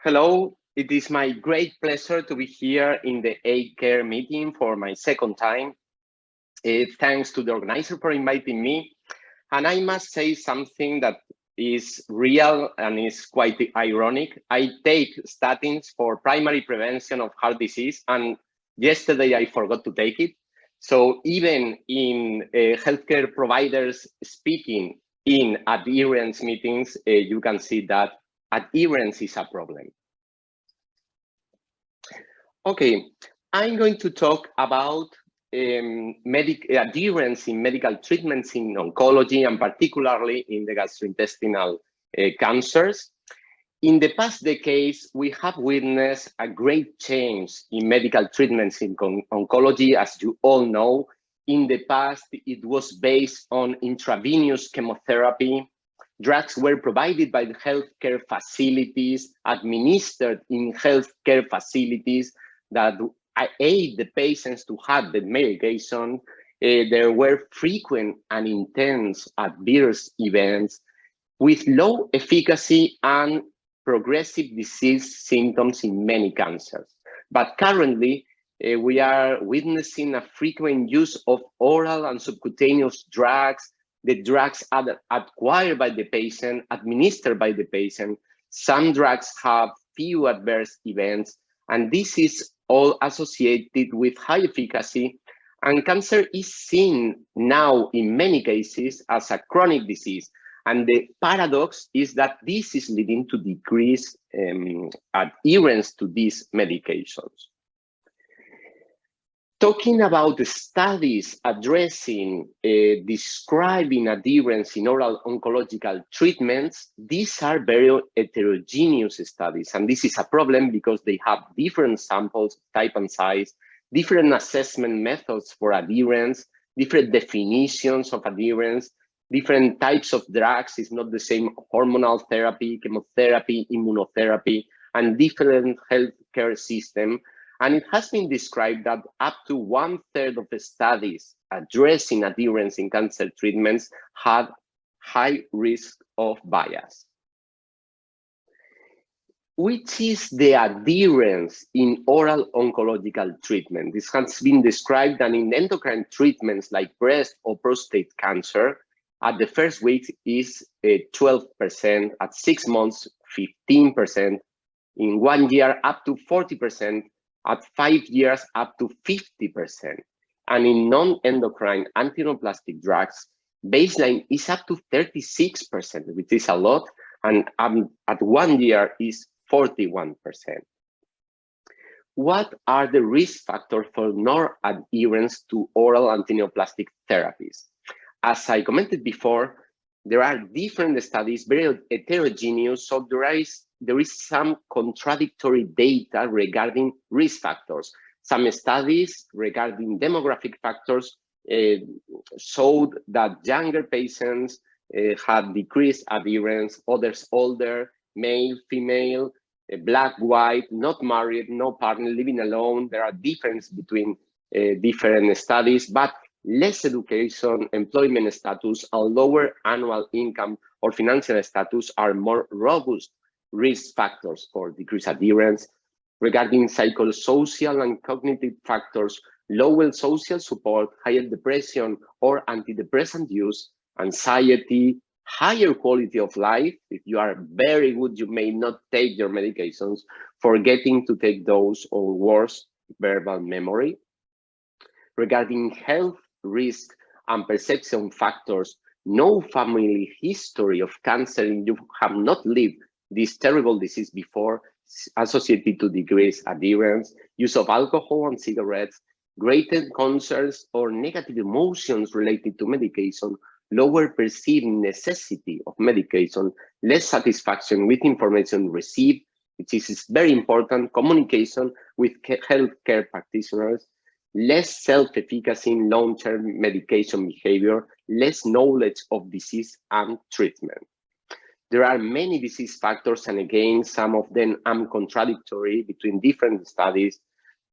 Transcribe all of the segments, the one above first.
Hello, it is my great pleasure to be here in the A-Care meeting for my second time. Thanks to the organizer for inviting me. And I must say something that is real and is quite ironic. I take statins for primary prevention of heart disease, and yesterday I forgot to take it. So even in healthcare providers speaking in adherence meetings, you can see that adherence is a problem. Okay, I'm going to talk about adherence in medical treatments in oncology and particularly in the gastrointestinal cancers. In the past decades, we have witnessed a great change in medical treatments in oncology. As you all know, in the past, it was based on intravenous chemotherapy. Drugs were provided by the healthcare facilities, administered in healthcare facilities that aid the patients to have the medication. There were frequent and intense adverse events with low efficacy and progressive disease symptoms in many cancers. But currently, we are witnessing a frequent use of oral and subcutaneous drugs, the drugs are acquired by the patient, administered by the patient. Some drugs have few adverse events, and this is all associated with high efficacy. And cancer is seen now in many cases as a chronic disease. And the paradox is that this is leading to decreased adherence to these medications. Talking about the studies addressing, describing adherence in oral oncological treatments, these are very heterogeneous studies. And this is a problem because they have different samples, type and size, different assessment methods for adherence, different definitions of adherence, different types of drugs. It's not the same hormonal therapy, chemotherapy, immunotherapy, and different healthcare system. And it has been described that up to 1/3 of the studies addressing adherence in cancer treatments had high risk of bias. Which is the adherence in oral oncological treatment? This has been described that in endocrine treatments like breast or prostate cancer, at the first week is 12%, at 6 months, 15%, in 1 year, up to 40%, at 5 years, up to 50%. And in non-endocrine antineoplastic drugs, baseline is up to 36%, which is a lot, and at 1 year is 41%. What are the risk factors for non-adherence to oral antineoplastic therapies? As I commented before, there are different studies, very heterogeneous, so there is some contradictory data regarding risk factors. Some studies regarding demographic factors showed that younger patients had decreased adherence, others older, male, female, black, white, not married, no partner, living alone. There are differences between different studies, but less education, employment status, and lower annual income or financial status are more robust risk factors for decreased adherence. Regarding psychosocial and cognitive factors, lower social support, higher depression or antidepressant use, anxiety, higher quality of life. If you are very good, you may not take your medications, forgetting to take those, or worse, verbal memory. Regarding health risk and perception factors, no family history of cancer, you have not lived this terrible disease before, associated to decreased adherence, use of alcohol and cigarettes, greater concerns or negative emotions related to medication, lower perceived necessity of medication, less satisfaction with information received, which is very important, communication with healthcare practitioners, less self-efficacy in long-term medication behavior, less knowledge of disease and treatment. There are many disease factors, and again, some of them are contradictory between different studies,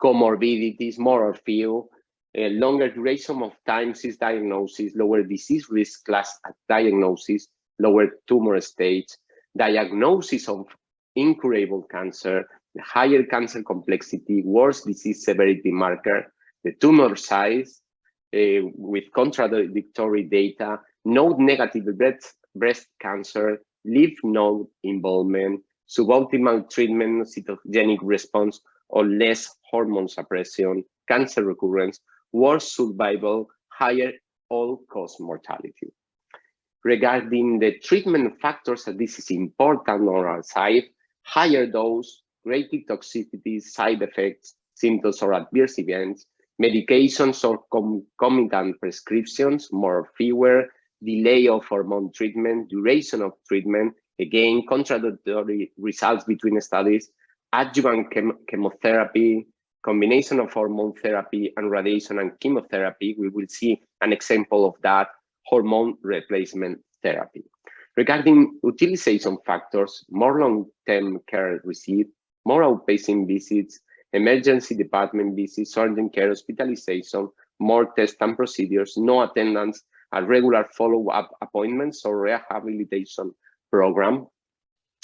comorbidities, more or few, longer duration of time since diagnosis, lower disease risk class at diagnosis, lower tumor stage, diagnosis of incurable cancer, the higher cancer complexity, worse disease severity marker, the tumor size with contradictory data, node-negative breast cancer, lymph node involvement, suboptimal treatment, cytogenic response, or less hormone suppression, cancer recurrence, worse survival, higher all-cause mortality. Regarding the treatment factors, this is important on our side, higher dose, greater toxicity, side effects, symptoms or adverse events, medications or concomitant prescriptions, more or fewer, delay of hormone treatment, duration of treatment, again, contradictory results between studies, adjuvant chemotherapy, combination of hormone therapy and radiation and chemotherapy. We will see an example of that, hormone replacement therapy. Regarding utilization factors, more long-term care received, more outpatient visits, emergency department visits, urgent care hospitalization, more tests and procedures, no attendance at regular follow-up appointments or rehabilitation program.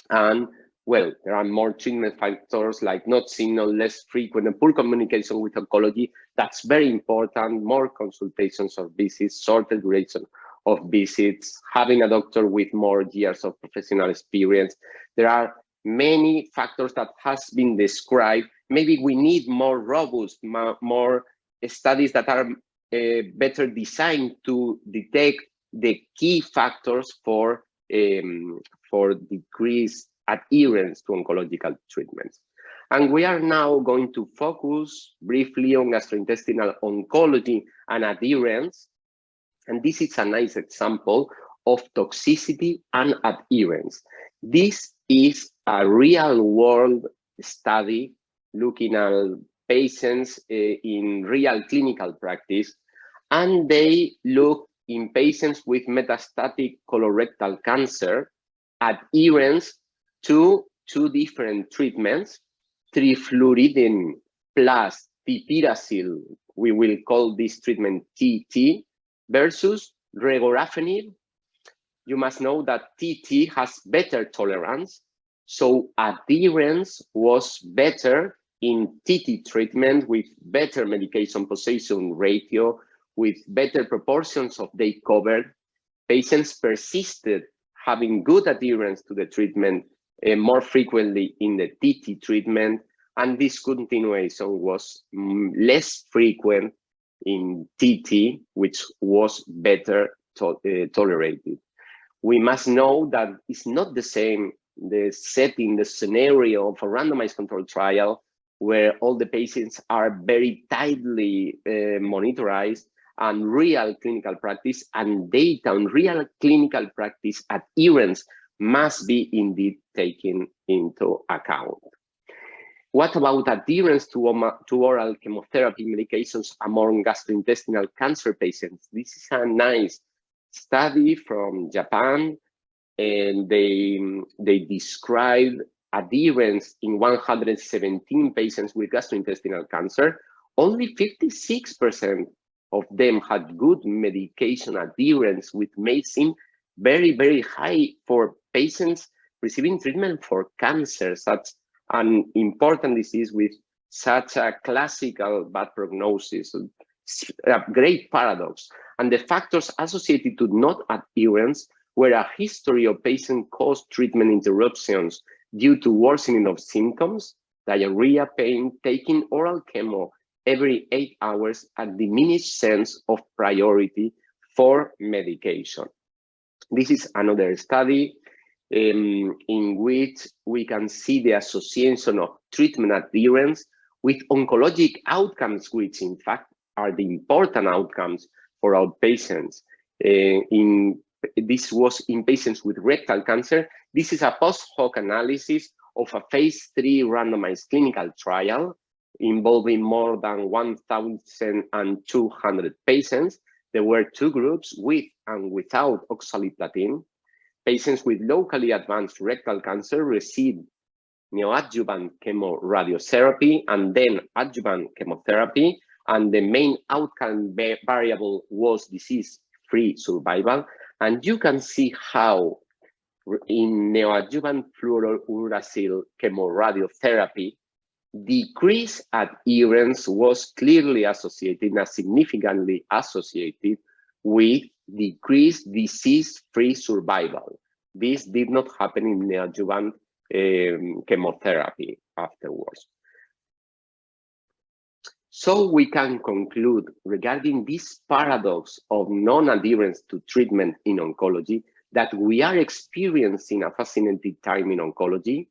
And well, there are more treatment factors like not signal, less frequent and poor communication with oncology. That's very important, more consultations or visits, shorter duration of visits, having a doctor with more years of professional experience. There are many factors that has been described. Maybe we need more robust, more studies that are better designed to detect the key factors for decreased adherence to oncological treatments. And we are now going to focus briefly on gastrointestinal oncology and adherence. And this is a nice example of toxicity and adherence. This is a real-world study looking at patients in real clinical practice, and they look in patients with metastatic colorectal cancer, adherence to two different treatments, trifluridine plus tipiracil, we will call this treatment TT, versus regorafenib. You must know that TT has better tolerance, so adherence was better in TT treatment with better medication possession ratio, with better proportions of day covered. Patients persisted having good adherence to the treatment more frequently in the TT treatment, and discontinuation was less frequent in TT, which was better tolerated. We must know that it's not the same, the setting, the scenario of a randomized controlled trial where all the patients are very tightly monitored, and real clinical practice and data on real clinical practice adherence must be indeed taken into account. What about adherence to oral chemotherapy medications among gastrointestinal cancer patients? This is a nice study from Japan, and they describe adherence in 117 patients with gastrointestinal cancer. Only 56% of them had good medication adherence, with MACE very, very high for patients receiving treatment for cancer, such an important disease with such a classical bad prognosis. A great paradox. And the factors associated to not adherence were a history of patient-caused treatment interruptions due to worsening of symptoms, diarrhea, pain, taking oral chemo every 8 hours, a diminished sense of priority for medication. This is another study in which we can see the association of treatment adherence with oncologic outcomes, which in fact are the important outcomes for our patients. This was in patients with rectal cancer. This is a post-hoc analysis of a phase 3 randomized clinical trial involving more than 1,200 patients. There were two groups, with and without oxaliplatin. Patients with locally advanced rectal cancer received neoadjuvant chemoradiotherapy and then adjuvant chemotherapy, and the main outcome variable was disease-free survival. And you can see how in neoadjuvant fluorouracil chemoradiotherapy, decreased adherence was clearly associated and significantly associated with decreased disease-free survival. This did not happen in neoadjuvant chemotherapy afterwards. So we can conclude regarding this paradox of non-adherence to treatment in oncology that we are experiencing a fascinating time in oncology.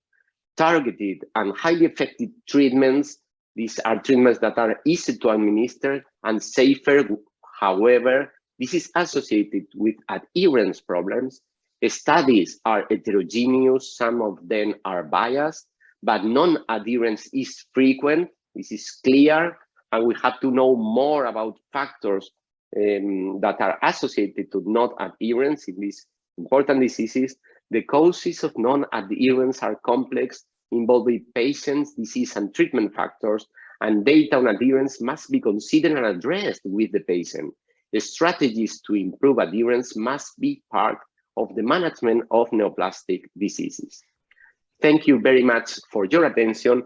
Targeted and highly effective treatments, these are treatments that are easy to administer and safer. However, this is associated with adherence problems. Studies are heterogeneous, some of them are biased, but non-adherence is frequent. This is clear, and we have to know more about factors that are associated to non-adherence in these important diseases. The causes of non-adherence are complex, involving patients, disease, and treatment factors, and data on adherence must be considered and addressed with the patient. The strategies to improve adherence must be part of the management of neoplastic diseases. Thank you very much for your attention,